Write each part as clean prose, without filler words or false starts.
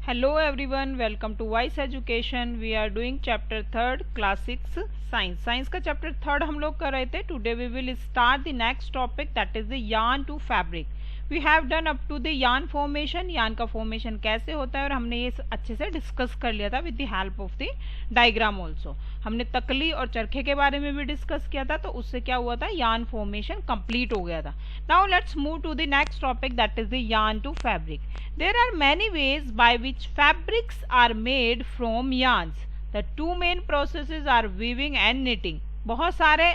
Hello everyone, welcome to Wise Education. We are doing chapter 3rd, class 6 science. Science का chapter 3rd हम लोग कर रहे थे. Today we will start the next topic, that is the yarn to fabric. We have done up to the yarn formation. yarn का formation कैसे होता है और हमने ये अच्छे से डिस्कस कर लिया था with the help of the diagram also. हमने तकली और चरखे के बारे में भी डिस्कस किया था, तो उससे क्या हुआ था, yarn formation complete हो गया था. Now let's move to the next topic, that is the yarn to fabric. There are many ways by which fabrics are made from yarns. The two main processes are weaving and knitting. बहुत सारे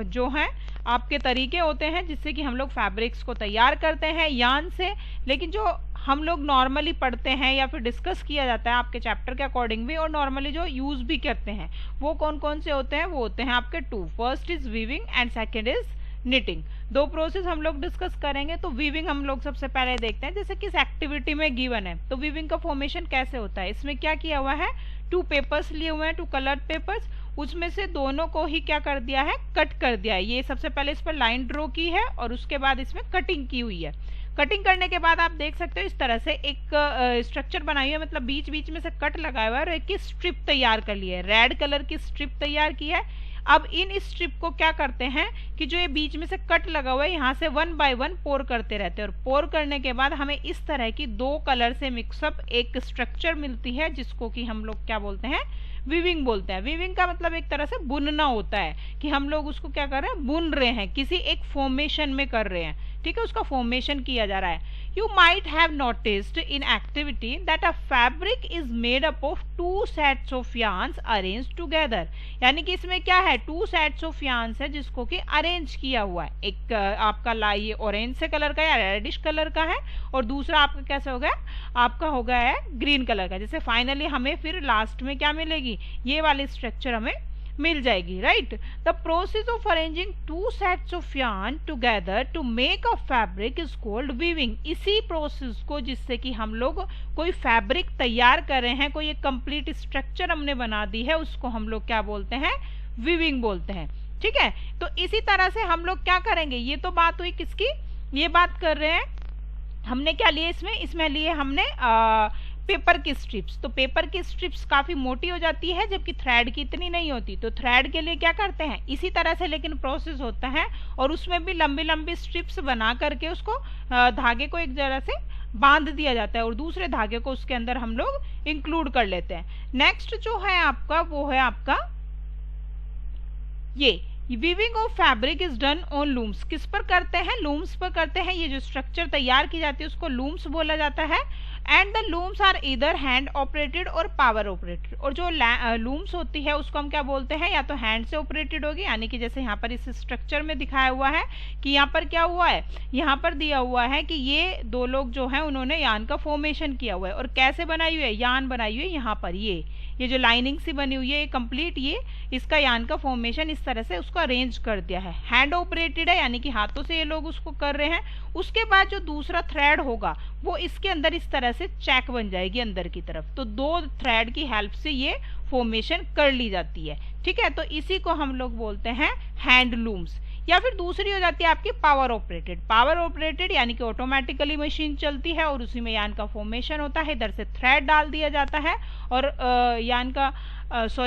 जो हैं आपके तरीके होते हैं जिससे कि हम लोग फैब्रिक्स को तैयार करते हैं यार्न से, लेकिन जो हम लोग नॉर्मली पढ़ते हैं या फिर डिस्कस किया जाता है आपके चैप्टर के अकॉर्डिंग भी, और नॉर्मली जो यूज भी करते हैं वो कौन कौन से होते हैं, वो होते हैं आपके two. First is weaving and second is knitting. दो प्रोसेस हम लोग डिस्कस करेंगे. तो वीविंग हम लोग सबसे पहले देखते हैं, जैसे किस एक्टिविटी में गिवन है. तो वीविंग का फॉर्मेशन कैसे होता है, इसमें क्या किया हुआ है, टू पेपर्स लिए हुए हैं, टू कलर्ड पेपर्स. उसमें से दोनों को ही क्या कर दिया है, कट कर दिया है. ये सबसे पहले इस पर लाइन ड्रॉ की है और उसके बाद इसमें कटिंग की हुई है. कटिंग करने के बाद आप देख सकते हो इस तरह से एक स्ट्रक्चर बनाई है, मतलब बीच बीच में से कट लगाया हुआ है और एक की स्ट्रिप तैयार कर ली है. रेड कलर की स्ट्रिप तैयार की है. अब इन स्ट्रिप को क्या करते हैं कि जो ये बीच में से कट लगा हुआ है यहाँ से वन बाय वन पोर करते रहते हैं, और पोर करने के बाद हमें इस तरह की दो कलर से मिक्सअप एक स्ट्रक्चर मिलती है जिसको कि हम लोग क्या बोलते हैं, वीविंग बोलते हैं. वीविंग का मतलब एक तरह से बुनना होता है कि हम लोग उसको क्या कर रहे हैं, बुन रहे हैं, किसी एक फॉर्मेशन में कर रहे हैं. ठीक है, उसका फॉर्मेशन किया जा रहा है. You might have noticed in activity that a fabric is made up of to sets of yarns arrange together. यानी कि इसमें क्या है, टू सेट्स ऑफ yarns है जिसको कि अरेंज किया हुआ है. एक आपका ये ऑरेंज से कलर का या रेडिश कलर का है, और दूसरा आपका कैसे हो गया, आपका हो गया है ग्रीन कलर का. जैसे फाइनली हमें फिर लास्ट में क्या मिलेगी, ये वाली स्ट्रक्चर हमें मिल जाएगी. Right. The process of arranging two sets of yarn together to make a fabric is called weaving. इसी प्रोसेस को जिससे कि हम लोग कोई फैब्रिक तैयार कर रहे हैं, कोई एक कंप्लीट स्ट्रक्चर हमने बना दी है, उसको हम लोग क्या बोलते हैं, वीविंग बोलते हैं. ठीक है, तो इसी तरह से हम लोग क्या करेंगे, ये तो बात हुई किसकी, ये बात कर रहे हैं हमने क्या लिए इसमें लिए हमने पेपर की स्ट्रिप्स. तो पेपर की स्ट्रिप्स काफी मोटी हो जाती है जबकि थ्रेड की इतनी नहीं होती. तो थ्रेड के लिए क्या करते हैं, इसी तरह से लेकिन प्रोसेस होता है, और उसमें भी लंबी लंबी स्ट्रिप्स बना करके उसको धागे को एक जगह से बांध दिया जाता है और दूसरे धागे को उसके अंदर हम लोग इंक्लूड कर लेते हैं. नेक्स्ट जो है आपका वो है आपका ये weaving of fabric is done on looms. किस पर करते हैं, लूम्स पर करते हैं. ये जो स्ट्रक्चर तैयार की जाती है उसको लूम्स बोला जाता है. एंड द लूम्स आर इधर हैंड ऑपरेटेड और पावर ऑपरेटेड. और जो लूम्स होती है उसको हम क्या बोलते हैं, या तो हैंड से ऑपरेटेड होगी, यानी कि जैसे यहाँ पर इस स्ट्रक्चर में दिखाया हुआ है कि यहाँ पर क्या हुआ है, यहाँ पर दिया हुआ है कि ये दो लोग जो हैं उन्होंने यान का फॉर्मेशन किया हुआ है. और कैसे बनाई हुई है, यान बनाई हुई है यहाँ पर, ये जो लाइनिंग सी बनी हुई है, ये कंप्लीट ये इसका यान का फॉर्मेशन इस तरह से उसको अरेंज कर दिया है. हैंड ऑपरेटेड है, यानी कि हाथों से ये लोग उसको कर रहे हैं. उसके बाद जो दूसरा थ्रेड होगा वो इसके अंदर इस तरह से चैक बन जाएगी अंदर की तरफ. तो दो थ्रेड की हेल्प से ये फॉर्मेशन कर ली जाती है. ठीक है, तो इसी को हम लोग बोलते हैं हैंड लूम्स. या फिर दूसरी हो जाती है आपकी पावर ऑपरेटेड. पावर ऑपरेटेड यानी कि ऑटोमेटिकली मशीन चलती है और उसी में यान का फॉर्मेशन होता है. इधर से थ्रेड डाल दिया जाता है और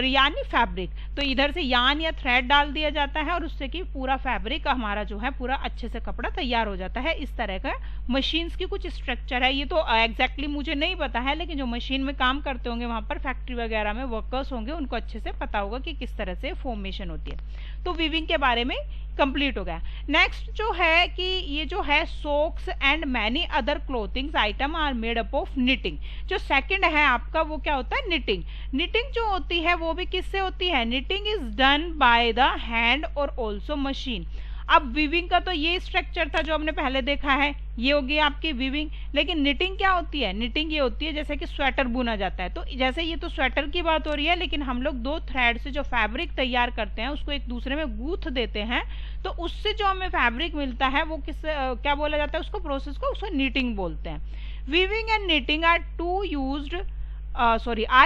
यानी फैब्रिक, तो इधर से यान या थ्रेड डाल दिया जाता है और उससे कि पूरा फैब्रिक हमारा जो है पूरा अच्छे से कपड़ा तैयार हो जाता है. इस तरह का मशीन्स की कुछ स्ट्रक्चर है. ये तो एग्जैक्टली मुझे नहीं पता है, लेकिन जो मशीन में काम करते होंगे वहां पर फैक्ट्री वगैरह में वर्कर्स होंगे, उनको अच्छे से पता होगा कि किस तरह से फॉर्मेशन होती है. तो वीविंग के बारे में कंप्लीट हो गया. नेक्स्ट जो है कि ये जो है socks and many other clothings item are made up of knitting. जो सेकंड है आपका वो क्या होता है, निटिंग. निटिंग जो होती है वो भी किससे होती है, knitting is done by the hand और ऑल्सो मशीन. अब वीविंग का तो ये स्ट्रक्चर था जो हमने पहले देखा है, ये होगी आपकी वीविंग. लेकिन निटिंग क्या होती है, निटिंग ये होती है जैसे कि स्वेटर बुना जाता है. तो जैसे ये तो स्वेटर की बात हो रही है, लेकिन हम लोग दो थ्रेड से जो फैब्रिक तैयार करते हैं उसको एक दूसरे में गूंथ देते हैं, तो उससे जो हमें फैब्रिक मिलता है वो क्या बोला जाता है, उसको प्रोसेस को उसको निटिंग बोलते हैं. Weaving and knitting are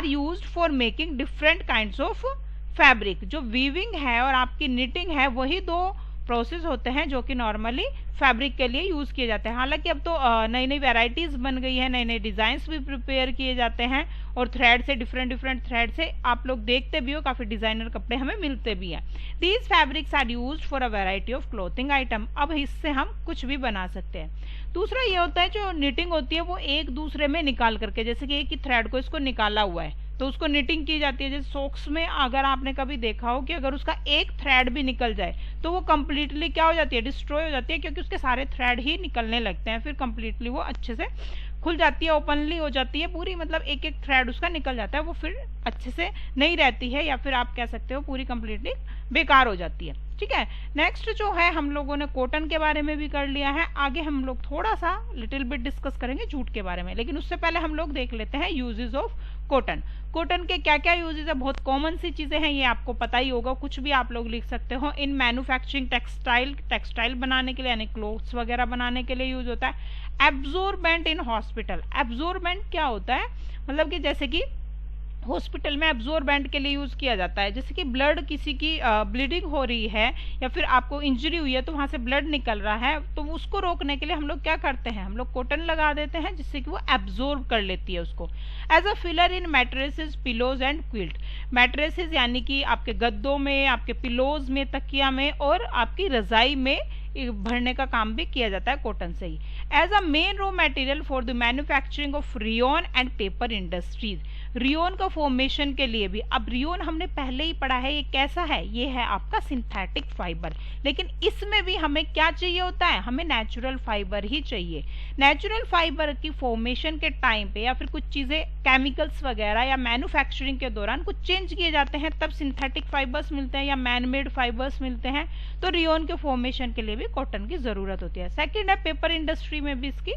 used for making different kinds of fabric. जो वीविंग है और आपकी निटिंग है वही दो प्रोसेस होते हैं जो कि नॉर्मली फैब्रिक के लिए यूज़ किए जाते हैं। हालांकि अब तो नई नई वैरायटीज़ बन गई है, नए नए डिज़ाइंस भी प्रिपेयर किए जाते हैं और थ्रेड से डिफरेंट थ्रेड से आप लोग देखते भी हो, काफ़ी डिज़ाइनर कपड़े हमें मिलते भी हैं। These fabrics are used for a variety of clothing item. अब इससे हम कुछ भी बना सकते हैं। दूसरा ये होता है जो निटिंग होती है वो एक दूसरे में निकाल करके, जैसे कि एक ही थ्रेड को इसको निकाला हुआ है तो उसको निटिंग की जाती है। जैसे सॉक्स में अगर आपने कभी देखा हो कि अगर उसका एक थ्रेड भी निकल जाए तो वो कम्प्लीटली क्या हो जाती है, डिस्ट्रॉय हो जाती है, क्योंकि उसके सारे थ्रेड ही निकलने लगते हैं। फिर कम्प्लीटली वो अच्छे से खुल जाती है, ओपनली हो जाती है पूरी, मतलब एक एक थ्रेड उसका निकल जाता है, वो फिर अच्छे से नहीं रहती है, या फिर आप कह सकते हो पूरी कम्प्लीटली बेकार हो जाती है। ठीक है, नेक्स्ट जो है हम लोगों ने कॉटन के बारे में भी कर लिया है। आगे हम लोग थोड़ा सा लिटिल बिट डिस्कस करेंगे जूट के बारे में, लेकिन उससे पहले हम लोग देख लेते हैं यूजेस ऑफ कॉटन। कॉटन के क्या क्या यूजेस है, बहुत कॉमन सी चीजें हैं, ये आपको पता ही होगा, कुछ भी आप लोग लिख सकते हो। इन मैन्युफैक्चरिंग टेक्सटाइल बनाने के लिए, यानी क्लोथ्स वगैरह बनाने के लिए यूज होता है। Absorbent in hospital. एब्जॉर्बेंट क्या होता है, मतलब कि जैसे कि हॉस्पिटल में एब्जॉर्बेंट के लिए यूज किया जाता है। जैसे कि ब्लड, किसी की ब्लीडिंग हो रही है या फिर आपको इंजरी हुई है तो वहां से ब्लड निकल रहा है, तो उसको रोकने के लिए हम लोग क्या करते हैं, हम लोग कॉटन लगा देते हैं जिससे कि वो एब्जॉर्ब कर लेती है उसको। As a filler in mattresses, pillows and quilt. Mattresses यानी कि आपके गद्दों में, आपके पिलोज में, तकिया में और आपकी रजाई में भरने का काम भी किया जाता है कॉटन से ही। As a main raw material for the manufacturing of rayon and paper industries. Rayon का फॉर्मेशन के लिए भी, अब रियोन हमने पहले ही पढ़ा है, ये कैसा है, ये है आपका सिंथेटिक फाइबर, लेकिन इसमें भी हमें क्या चाहिए होता है, हमें नेचुरल फाइबर ही चाहिए। नेचुरल फाइबर की फॉर्मेशन के टाइम पे या फिर कुछ चीजें केमिकल्स वगैरह या मैन्युफैक्चरिंग के दौरान कुछ चेंज किए जाते हैं, तब सिंथेटिक फाइबर्स मिलते हैं या मैन मेड फाइबर्स मिलते हैं, तो रियोन के फॉर्मेशन के लिए भी कॉटन की जरूरत होती है। सेकेंड है, पेपर इंडस्ट्री में भी इसकी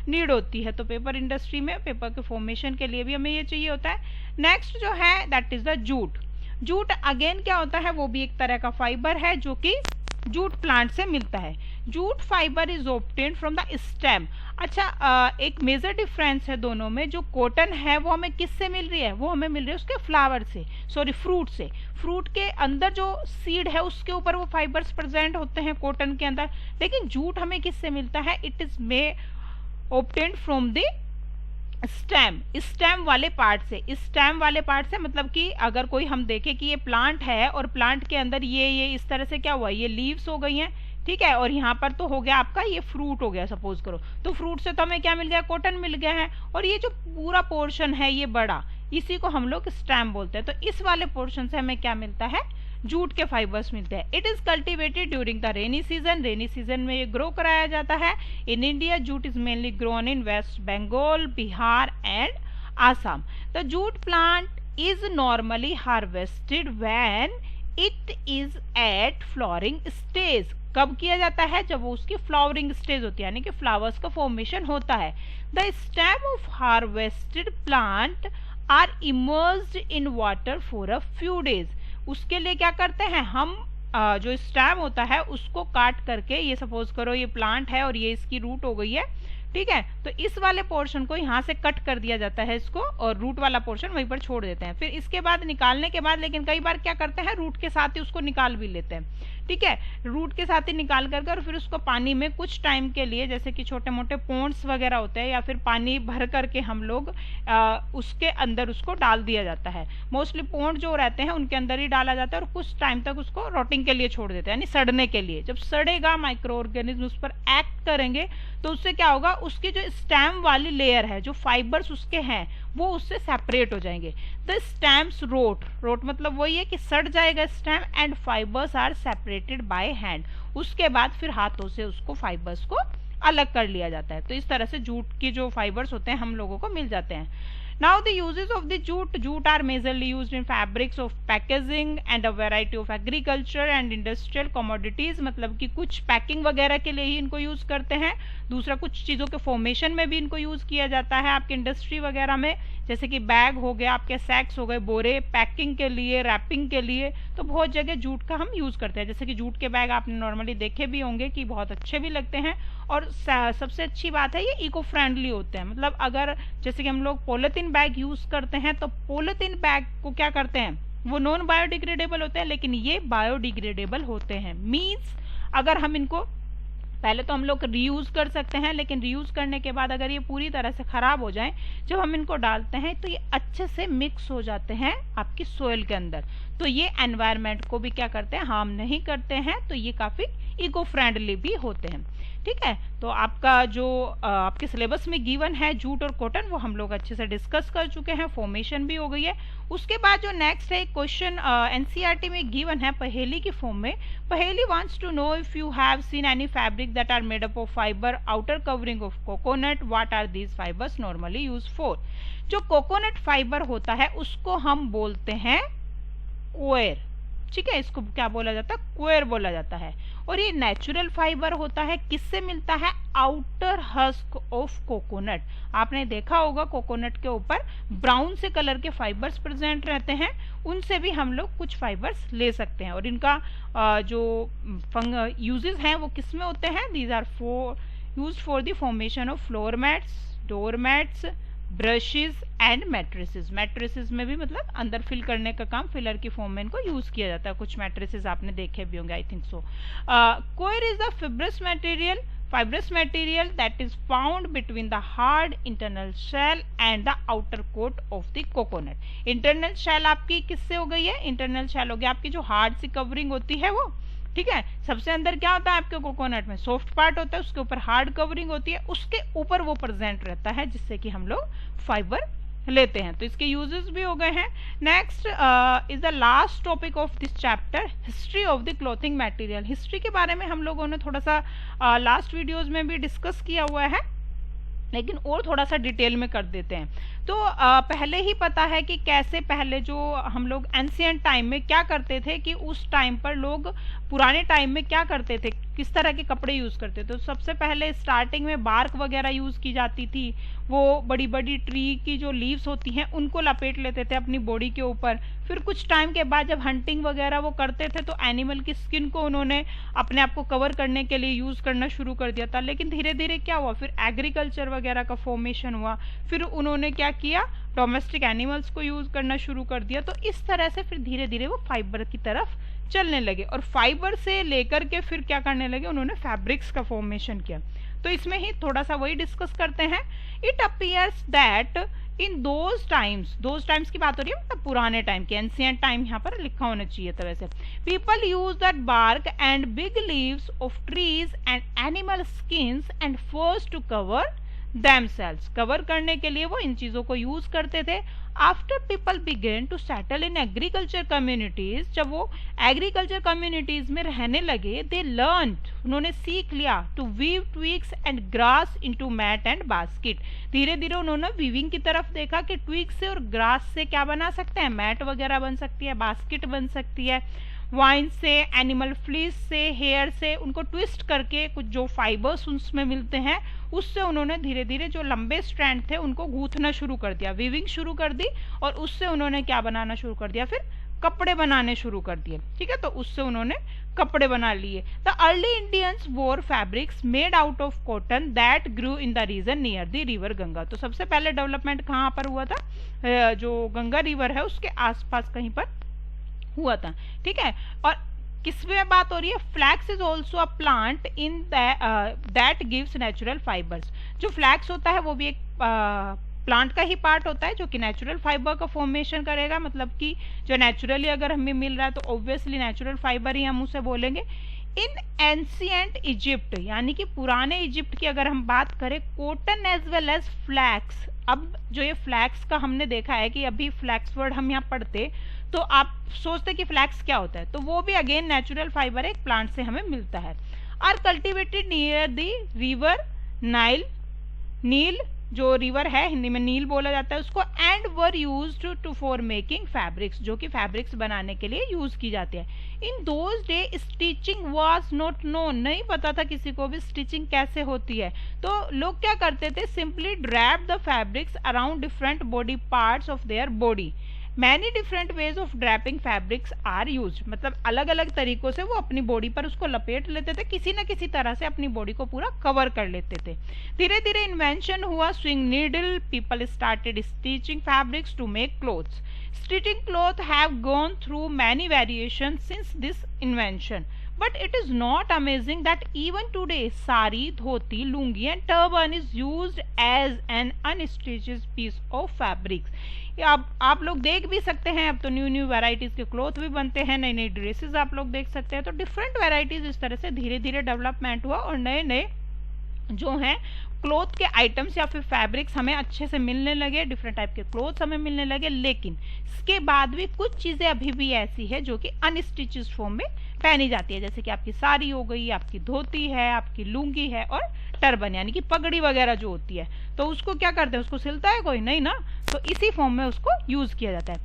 नीड होती है, तो पेपर इंडस्ट्री में पेपर के फॉर्मेशन के लिए भी हमें ये चाहिए होता है। नेक्स्ट जो है that is the jute. Jute again क्या होता है, वो भी एक तरह का फाइबर है जो कि जूट प्लांट से मिलता है। Jute fibre is obtained from the stem. अच्छा, एक मेजर डिफरेंस है दोनों में, जो कॉटन है वो हमें किससे मिल रही है, वो हमें मिल रही है उसके फ्लावर से, सॉरी फ्रूट से। फ्रूट के अंदर जो सीड है उसके ऊपर वो फाइबर्स प्रेजेंट होते हैं कॉटन के अंदर, लेकिन जूट हमें किससे मिलता है, it is may obtained from the stem वाले पार्ट से। स्टेम वाले पार्ट से मतलब कि अगर कोई हम देखे कि ये प्लांट है और प्लांट के अंदर ये इस तरह से क्या हुआ, ये लीव्स हो गई हैं, ठीक है, और यहाँ पर तो हो गया आपका ये फ्रूट हो गया सपोज करो, तो फ्रूट से तो हमें क्या मिल गया, कॉटन मिल गया है, और ये जो पूरा पोर्शन है ये बड़ा, इसी को हम लोग स्टेम बोलते हैं। तो इस वाले पोर्शन से हमें क्या मिलता है, जूट के फाइबर्स मिलते हैं। It is cultivated during the rainy season. Rainy season में ये ग्रो कराया जाता है। In India jute is mainly grown in West Bengal, Bihar and Assam. The jute plant is normally harvested when it is at flowering stage. कब किया जाता है, जब वो उसकी फ्लावरिंग स्टेज होती है, यानी कि फ्लावर्स का फॉर्मेशन होता है। The stem of harvested plant are immersed in water for a few days. उसके लिए क्या करते हैं हम, जो स्टेम होता है उसको काट करके, ये सपोज करो ये प्लांट है और ये इसकी रूट हो गई है, ठीक है, तो इस वाले पोर्शन को यहाँ से कट कर दिया जाता है इसको, और रूट वाला पोर्शन वहीं पर छोड़ देते हैं। फिर इसके बाद निकालने के बाद, लेकिन कई बार क्या करते हैं रूट के साथ ही उसको निकाल भी लेते हैं, ठीक है, रूट के साथ ही निकाल कर और फिर उसको पानी में कुछ टाइम के लिए, जैसे कि छोटे मोटे पोंड्स वगैरह होते हैं या फिर पानी भर करके हम लोग उसके अंदर उसको डाल दिया जाता है। मोस्टली पोंड जो रहते हैं उनके अंदर ही डाला जाता है और कुछ टाइम तक उसको रोटिंग के लिए छोड़ देते हैं, यानी सड़ने के लिए। जब सड़ेगा, माइक्रो ऑर्गेनिज्म उस पर एक्ट करेंगे, तो उससे क्या होगा, उसकी जो स्टेम वाली लेयर है, जो फाइबर्स उसके हैं, वो उससे सेपरेट हो जाएंगे। द स्टेम्स रोट मतलब वही है कि सड़ जाएगा stem, and fibres are separated by hand. उसके बाद फिर हाथों से उसको फाइबर्स को अलग कर लिया जाता है। तो इस तरह से जूट की जो फाइबर्स होते हैं हम लोगों को मिल जाते हैं। Now the uses of the jute are majorly used in fabrics of packaging and a variety of agriculture and industrial commodities। मतलब कि कुछ पैकिंग वगैरह के लिए ही इनको यूज करते हैं। दूसरा, कुछ चीज़ों के फॉर्मेशन में भी इनको यूज किया जाता है आपके इंडस्ट्री वगैरह में, जैसे कि बैग हो गया, आपके सैक्स हो गए, बोरे, पैकिंग के लिए, रैपिंग के लिए, तो बहुत जगह जूट का हम यूज करते हैं। जैसे कि जूट के बैग आपने नॉर्मली देखे भी होंगे कि बहुत अच्छे भी लगते हैं, और सबसे अच्छी बात है ये इको फ्रेंडली होते हैं। मतलब अगर जैसे कि हम लोग पॉलिथीन बैग यूज करते हैं, तो पॉलिथीन बैग को क्या करते हैं, वो नॉन बायोडिग्रेडेबल होते हैं, लेकिन ये बायोडिग्रेडेबल होते हैं। मीन्स अगर हम इनको पहले तो हम लोग रीयूज़ कर सकते हैं, लेकिन रीयूज़ करने के बाद अगर ये पूरी तरह से ख़राब हो जाएं, जब हम इनको डालते हैं तो ये अच्छे से मिक्स हो जाते हैं आपकी सोइल के अंदर, तो ये एनवायरनमेंट को भी क्या करते हैं, हार्म नहीं करते हैं, तो ये काफ़ी इको फ्रेंडली भी होते हैं। ठीक है, तो आपका जो आपके सिलेबस में गिवन है जूट और कॉटन, वो हम लोग अच्छे से डिस्कस कर चुके हैं, फॉर्मेशन भी हो गई है। उसके बाद जो नेक्स्ट है क्वेश्चन एनसीईआरटी में गिवन है पहेली की फॉर्म में। Paheli wants to know if you have seen any fabric that are made up of fibre outer covering of coconut, what are these fibres normally use for. जो coconut fibre होता है उसको हम बोलते हैं कोयर। ठीक है, इसको क्या बोला जाता है, कोयर बोला जाता है। और ये नेचुरल फाइबर होता है, किससे मिलता है, आउटर हस्क ऑफ कोकोनट। आपने देखा होगा कोकोनट के ऊपर ब्राउन से कलर के फाइबर्स प्रेजेंट रहते हैं, उनसे भी हम लोग कुछ फाइबर्स ले सकते हैं। और इनका जो यूजेस हैं वो किस में होते हैं, these are used for the formation of floor mats, door mats, brushes and mattresses. Mattresses में भी मतलब अंदर फिल करने का काम, फिलर की फॉर्म में इनको यूज किया जाता है। कुछ मैट्रेसेस आपने देखे भी होंगे, I think so. Coir is the fibrous material that is found between the hard internal shell and the outer coat of the coconut. Internal shell आपकी किससे हो गई है, इंटरनल शेल हो गया आपकी जो हार्ड सी कवरिंग होती है वो। ठीक है, सबसे अंदर क्या होता है आपके कोकोनट में, सॉफ्ट पार्ट होता है, उसके ऊपर हार्ड कवरिंग होती है, उसके ऊपर वो प्रेजेंट रहता है जिससे कि हम लोग फाइबर लेते हैं। तो इसके यूजेस भी हो गए हैं। Next is the last topic of this chapter, history of the clothing material. History के बारे में हम लोगों ने थोड़ा सा लास्ट वीडियोस में भी डिस्कस किया हुआ है, लेकिन और थोड़ा सा डिटेल में कर देते हैं। तो पहले ही पता है कि कैसे पहले जो हम लोग एंशिएंट टाइम में क्या करते थे, कि उस टाइम पर लोग पुराने टाइम में क्या करते थे, किस तरह के कपड़े यूज़ करते थे। तो सबसे पहले स्टार्टिंग में बार्क वगैरह यूज़ की जाती थी, वो बड़ी बड़ी ट्री की जो लीव्स होती हैं उनको लपेट लेते थे अपनी बॉडी के ऊपर। फिर कुछ टाइम के बाद जब हंटिंग वगैरह वो करते थे तो एनिमल की स्किन को उन्होंने अपने आप को कवर करने के लिए यूज़ करना शुरू कर दिया था। लेकिन धीरे धीरे क्या हुआ, फिर एग्रीकल्चर वगैरह का फॉर्मेशन हुआ, फिर उन्होंने क्या किया, डोमेस्टिक एनिमल्स को यूज़ करना शुरू कर दिया। तो इस तरह से फिर धीरे धीरे वो फाइबर की तरफ चलने लगे, और फाइबर से लेकर के फिर क्या करने लगे, उन्होंने फैब्रिक्स का फॉर्मेशन किया। तो इसमें ही थोड़ा सा वही डिस्कस करते हैं। It appears that in those times की बात हो रही है, मतलब पुराने टाइम की, एंशिएंट टाइम यहाँ पर लिखा होना चाहिए था वैसे। People use that bark and big leaves of trees and animal skins and furs to cover themselves, cover करने के लिए वो इन चीजों को यूज करते थे। After people began to settle in agriculture communities, जब वो एग्रीकल्चर कम्युनिटीज में रहने लगे, दे लर्न्ड, उन्होंने सीख लिया, to weave twigs and grass into mat and basket. धीरे धीरे उन्होंने वीविंग की तरफ देखा कि ट्विग से और ग्रास से क्या बना सकते हैं, मैट वगैरह बन सकती है, बास्केट बन सकती है। वाइन से, एनिमल फ्लीस से, हेयर से, उनको ट्विस्ट करके कुछ जो फाइबर्स उसमें मिलते हैं उससे उन्होंने धीरे धीरे जो लंबे स्ट्रैंड थे उनको गूंथना शुरू कर दिया, वीविंग शुरू कर दी, और उससे उन्होंने क्या बनाना शुरू कर दिया, फिर कपड़े बनाने शुरू कर दिए। ठीक है, तो उससे उन्होंने कपड़े बना लिए। The early Indians wore fabrics made out of cotton that grew in the region near the river Ganga. तो सबसे पहले डेवलपमेंट कहाँ पर हुआ था, जो गंगा रिवर है उसके आसपास कहीं पर हुआ था। ठीक है, और किसमें बात हो रही है, flax is also a plant in that gives natural fibres. जो फ्लैक्स होता है वो भी एक प्लांट का ही पार्ट होता है जो कि नेचुरल फाइबर का फॉर्मेशन करेगा, मतलब कि जो नेचुरली अगर हमें मिल रहा है तो ऑब्वियसली नेचुरल फाइबर ही हम उसे बोलेंगे। इन एंशिएंट इजिप्ट, यानी कि पुराने इजिप्ट की अगर हम बात करें, cotton as well as flax. अब जो ये फ्लैक्स का हमने देखा है कि अभी फ्लैक्स वर्ड हम यहाँ पढ़ते तो आप सोचते कि फ्लैक्स क्या होता है, तो वो भी अगेन नेचुरल फाइबर एक प्लांट से हमें मिलता है। Are cultivated near the river Nile, नील जो रिवर है हिंदी में नील बोला जाता है उसको, and were used to for making fabrics, जो कि फैब्रिक्स बनाने के लिए यूज की जाती है। In those day stitching was not known, नहीं पता था किसी को भी स्टिचिंग कैसे होती है। तो लोग क्या करते थे, simply drape the fabrics around different body parts of their body. Many different ways of draping fabrics are use, मतलब अलग अलग तरीकों से वो अपनी बॉडी पर उसको लपेट लेते थे, किसी न किसी तरह से अपनी बॉडी को पूरा कवर कर लेते थे। धीरे धीरे इन्वेंशन हुआ sewing needle, people started stitching fabrics to make clothes. Stitching cloth have gone through many variation since this invention. But it is not amazing that even today sari, dhoti, lungi and turban is used as an unstitched piece of fabrics. अब आप लोग देख भी सकते हैं, अब तो new new varieties के क्लॉथ भी बनते हैं, नई नई ड्रेसेस आप लोग देख सकते हैं। तो डिफरेंट वैरायटीज इस तरह से धीरे धीरे डेवलपमेंट हुआ और नए नए जो हैं क्लॉथ के आइटम्स या फिर फैब्रिक्स हमें अच्छे से मिलने लगे, डिफरेंट टाइप के क्लॉथ्स हमें मिलने लगे। लेकिन इसके बाद भी कुछ चीज़ें अभी भी ऐसी है जो कि अनस्टिचेड फॉर्म में पहनी जाती है, जैसे कि आपकी साड़ी हो गई, आपकी धोती है, आपकी लुंगी है और टर्बन यानी कि पगड़ी वगैरह जो होती है। तो उसको क्या करते हैं, उसको सिलता है कोई नहीं ना, तो इसी फॉर्म में उसको यूज़ किया जाता है।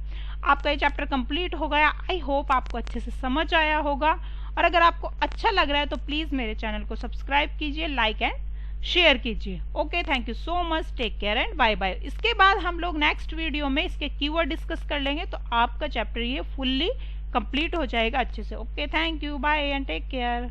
आपका ये चैप्टर कंप्लीट हो गया। आई होप आपको अच्छे से समझ आया होगा, और अगर आपको अच्छा लग रहा है तो प्लीज़ मेरे चैनल को सब्सक्राइब कीजिए, लाइक एंड शेयर कीजिए। Okay, thank you so much, take care and bye bye. इसके बाद हम लोग नेक्स्ट वीडियो में इसके कीवर्ड डिस्कस कर लेंगे, तो आपका चैप्टर ये फुल्ली कंप्लीट हो जाएगा अच्छे से। Okay, thank you, bye and take care.